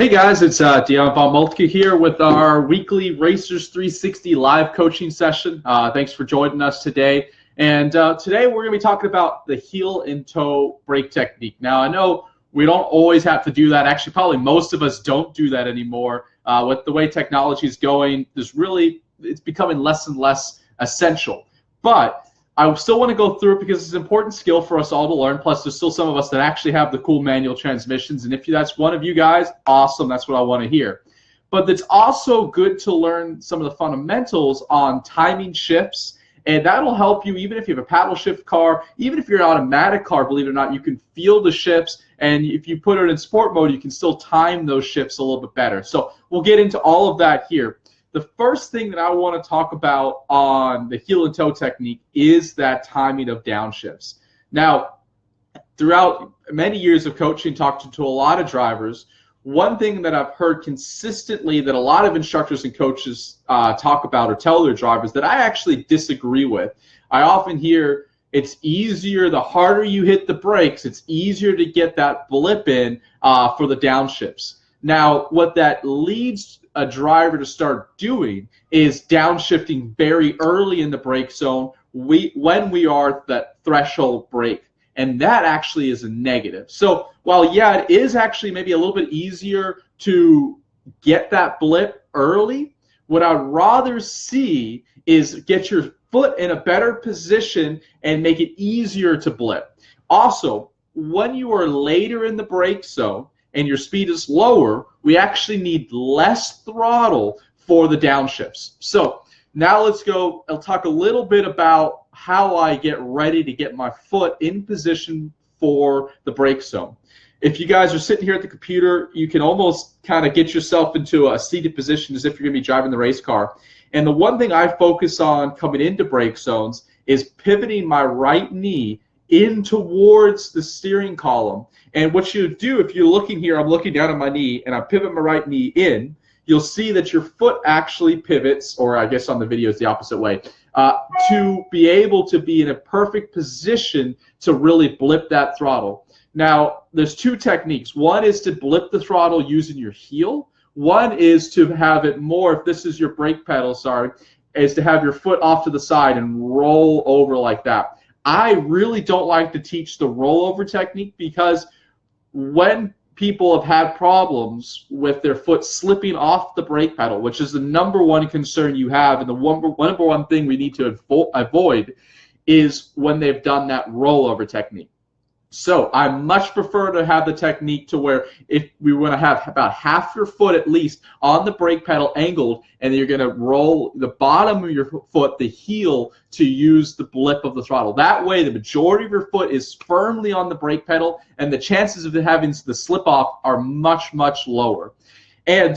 Hey guys, it's Dion Von Moltke here with our weekly Racers 360 live coaching session. Thanks for joining us today. And today we're going to be talking about the heel and toe brake technique. Now, I know we don't always have to do that. Actually, probably most of us don't do that anymore. With the way technology is going, it's becoming less and less essential. But I still want to go through it because it's an important skill for us all to learn. Plus, there's still some of us that actually have the cool manual transmissions. And if that's one of you guys, awesome. That's what I want to hear. But it's also good to learn some of the fundamentals on timing shifts. And that'll help you even if you have a paddle shift car, even if you're an automatic car, believe it or not, you can feel the shifts. And if you put it in sport mode, you can still time those shifts a little bit better. So we'll get into all of that here. The first thing that I want to talk about on the heel and toe technique is that timing of downshifts. Now, throughout many years of coaching, talking to a lot of drivers, one thing that I've heard consistently that a lot of instructors and coaches talk about or tell their drivers that I actually disagree with. I often hear it's easier, the harder you hit the brakes, it's easier to get that blip in for the downshifts. Now, what that leads a driver to start doing is downshifting very early in the brake zone when we are at that threshold brake. And that actually is a negative. So while, yeah, it is actually maybe a little bit easier to get that blip early, what I'd rather see is get your foot in a better position and make it easier to blip. Also, when you are later in the brake zone, and your speed is lower, we actually need less throttle for the downshifts. So now let's go, I'll talk a little bit about how I get ready to get my foot in position for the brake zone. If you guys are sitting here at the computer, you can almost kind of get yourself into a seated position as if you're going to be driving the race car. And the one thing I focus on coming into brake zones is pivoting my right knee in towards the steering column. And what you do, if you're looking here, I'm looking down on my knee, and I pivot my right knee in, you'll see that your foot actually pivots, or I guess on the video it's the opposite way, to be able to be in a perfect position to really blip that throttle. Now, there's two techniques. One is to blip the throttle using your heel. One is to have it more, if this is your brake pedal, is to have your foot off to the side and roll over like that. I really don't like to teach the rollover technique because when people have had problems with their foot slipping off the brake pedal, which is the number one concern you have, and the number one thing we need to avoid is when they've done that rollover technique. So I much prefer to have the technique to where if we want to have about half your foot at least on the brake pedal angled, and you're going to roll the bottom of your foot, the heel, to use the blip of the throttle. That way the majority of your foot is firmly on the brake pedal, and the chances of having the slip off are much, much lower. And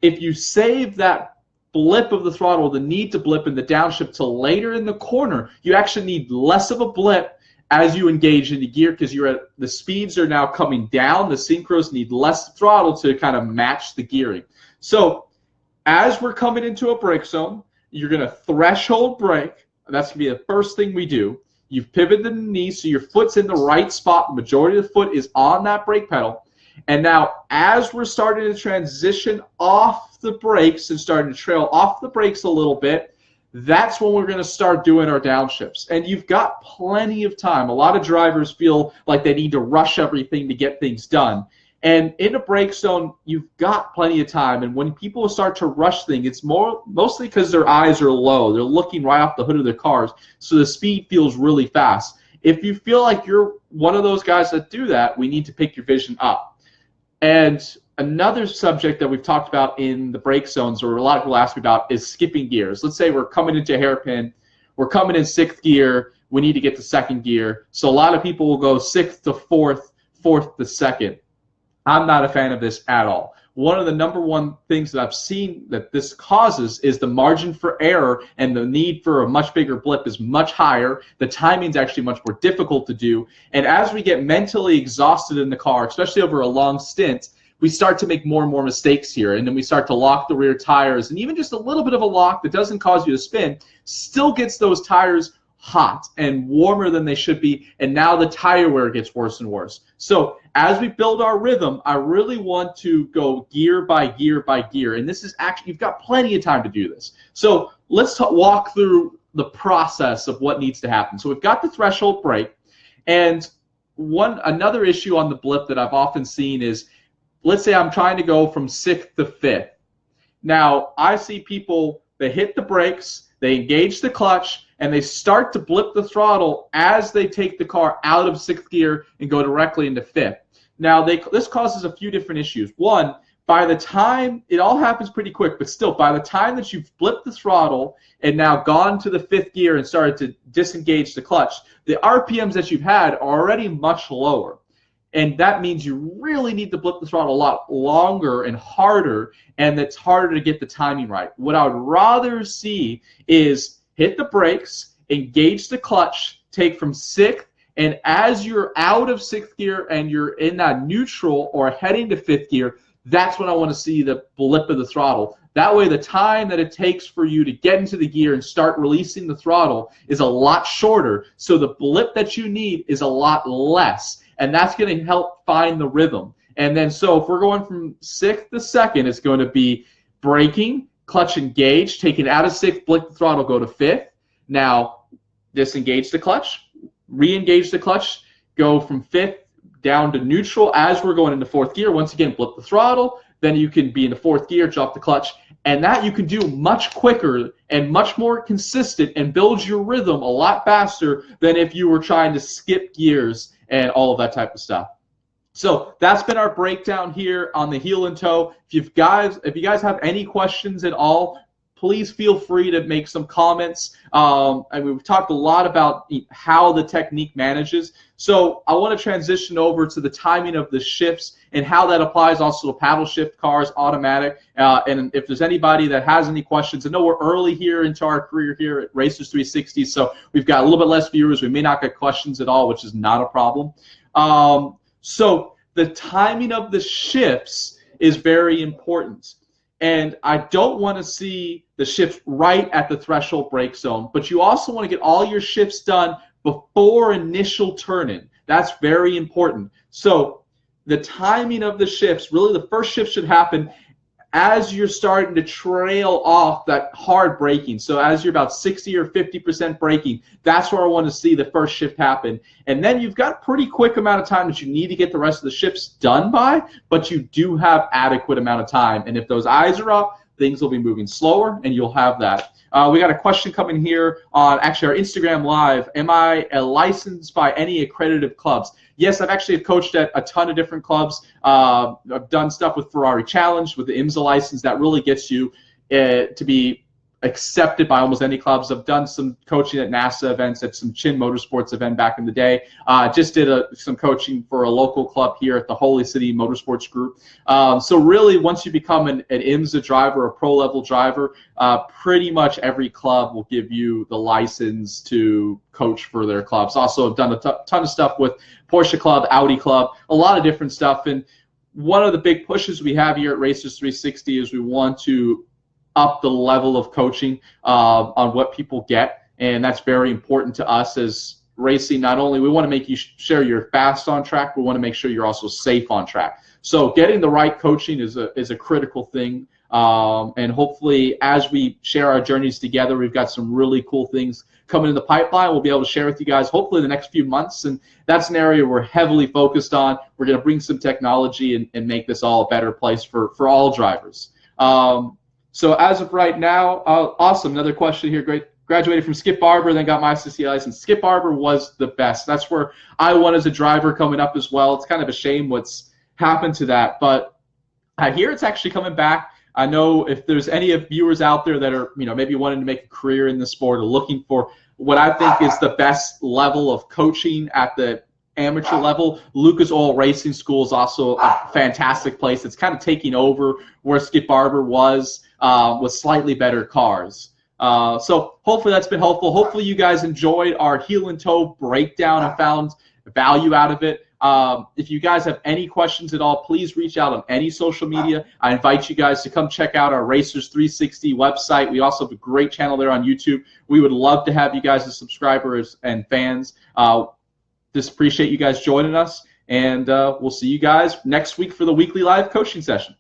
if you save that blip of the throttle, the need to blip in the downshift till later in the corner, you actually need less of a blip as you engage into gear, because the speeds are now coming down. The synchros need less throttle to kind of match the gearing. So as we're coming into a brake zone, you're going to threshold brake. That's going to be the first thing we do. You've pivoted the knee so your foot's in the right spot. The majority of the foot is on that brake pedal. And now as we're starting to transition off the brakes and starting to trail off the brakes a little bit, that's when we're going to start doing our downshifts. And you've got plenty of time. A lot of drivers feel like they need to rush everything to get things done. And in a brake zone, you've got plenty of time. And when people start to rush things, it's mostly because their eyes are low. They're looking right off the hood of their cars, so the speed feels really fast. If you feel like you're one of those guys that do that, we need to pick your vision up. And another subject that we've talked about in the brake zones, or a lot of people ask me about, is skipping gears. Let's say we're coming into hairpin, we're coming in 6th gear, we need to get to 2nd gear. So a lot of people will go 6th to 4th, 4th to 2nd. I'm not a fan of this at all. One of the number one things that I've seen that this causes is the margin for error, and the need for a much bigger blip is much higher. The timing's actually much more difficult to do. And as we get mentally exhausted in the car, especially over a long stint, we start to make more and more mistakes here, and then we start to lock the rear tires, and even just a little bit of a lock that doesn't cause you to spin still gets those tires hot and warmer than they should be, and now the tire wear gets worse and worse. So as we build our rhythm, I really want to go gear by gear by gear, and this is actually, you've got plenty of time to do this. So let's walk through the process of what needs to happen. So we've got the threshold break, and another issue on the blip that I've often seen is, let's say I'm trying to go from 6th to 5th. Now, I see people, they hit the brakes, they engage the clutch, and they start to blip the throttle as they take the car out of 6th gear and go directly into 5th. Now, this causes a few different issues. One, by the time, it all happens pretty quick, but still, by the time that you've blipped the throttle and now gone to the 5th gear and started to disengage the clutch, the RPMs that you've had are already much lower. And that means you really need to blip the throttle a lot longer and harder, and it's harder to get the timing right. What I would rather see is hit the brakes, engage the clutch, take from 6th, and as you're out of 6th gear and you're in that neutral or heading to 5th gear, that's when I want to see the blip of the throttle. That way, the time that it takes for you to get into the gear and start releasing the throttle is a lot shorter, so the blip that you need is a lot less. And that's going to help find the rhythm. And then, so if we're going from 6th to 2nd, it's going to be braking, clutch engage, taking out of 6th, blip the throttle, go to 5th. Now, disengage the clutch, re-engage the clutch, go from 5th down to neutral as we're going into 4th gear. Once again, blip the throttle, then you can be in the 4th gear, drop the clutch, and that you can do much quicker and much more consistent and build your rhythm a lot faster than if you were trying to skip gears and all of that type of stuff. So that's been our breakdown here on the heel and toe. If you guys have any questions at all, please feel free to make some comments. And we've talked a lot about how the technique manages. So I want to transition over to the timing of the shifts and how that applies also to paddle shift cars, automatic. And if there's anybody that has any questions, I know we're early here into our career here at Racers 360, so we've got a little bit less viewers. We may not get questions at all, which is not a problem. So the timing of the shifts is very important. And I don't want to see the shifts right at the threshold brake zone, but you also want to get all your shifts done before initial turn-in. That's very important. So the timing of the shifts, really the first shift should happen as you're starting to trail off that hard braking. So as you're about 60 or 50% braking, that's where I want to see the first shift happen. And then you've got a pretty quick amount of time that you need to get the rest of the shifts done by, but you do have adequate amount of time. And if those eyes are up, things will be moving slower, and you'll have that. We got a question coming here on actually our Instagram Live. Am I licensed by any accredited clubs? Yes, I've actually coached at a ton of different clubs. I've done stuff with Ferrari Challenge, with the IMSA license. That really gets you to be accepted by almost any clubs. I've done some coaching at NASA events, at some Chin Motorsports event back in the day. Just did some coaching for a local club here at the Holy City Motorsports Group. So really, once you become an IMSA driver, a pro-level driver, pretty much every club will give you the license to coach for their clubs. Also, I've done a ton of stuff with Porsche Club, Audi Club, a lot of different stuff. And one of the big pushes we have here at Racers 360 is we want to up the level of coaching on what people get, and that's very important to us as racing. Not only we want to make you sure you're fast on track, we want to make sure you're also safe on track. So getting the right coaching is a critical thing, and hopefully as we share our journeys together, we've got some really cool things coming in the pipeline. We'll be able to share with you guys hopefully in the next few months, and that's an area we're heavily focused on. We're going to bring some technology and make this all a better place for all drivers. So as of right now, awesome. Another question here. Great. Graduated from Skip Barber, then got my SCCA license. Skip Barber was the best. That's where I won as a driver coming up as well. It's kind of a shame what's happened to that, but I hear it's actually coming back. I know if there's any of viewers out there that are, maybe wanting to make a career in the sport or looking for what I think is the best level of coaching at the amateur level, Lucas Oil Racing School is also a fantastic place. It's kind of taking over where Skip Barber was with slightly better cars. So hopefully that's been helpful. Hopefully you guys enjoyed our heel and toe breakdown and found value out of it. If you guys have any questions at all, please reach out on any social media. I invite you guys to come check out our Racers 360 website. We also have a great channel there on YouTube. We would love to have you guys as subscribers and fans. Just appreciate you guys joining us, and we'll see you guys next week for the weekly live coaching session.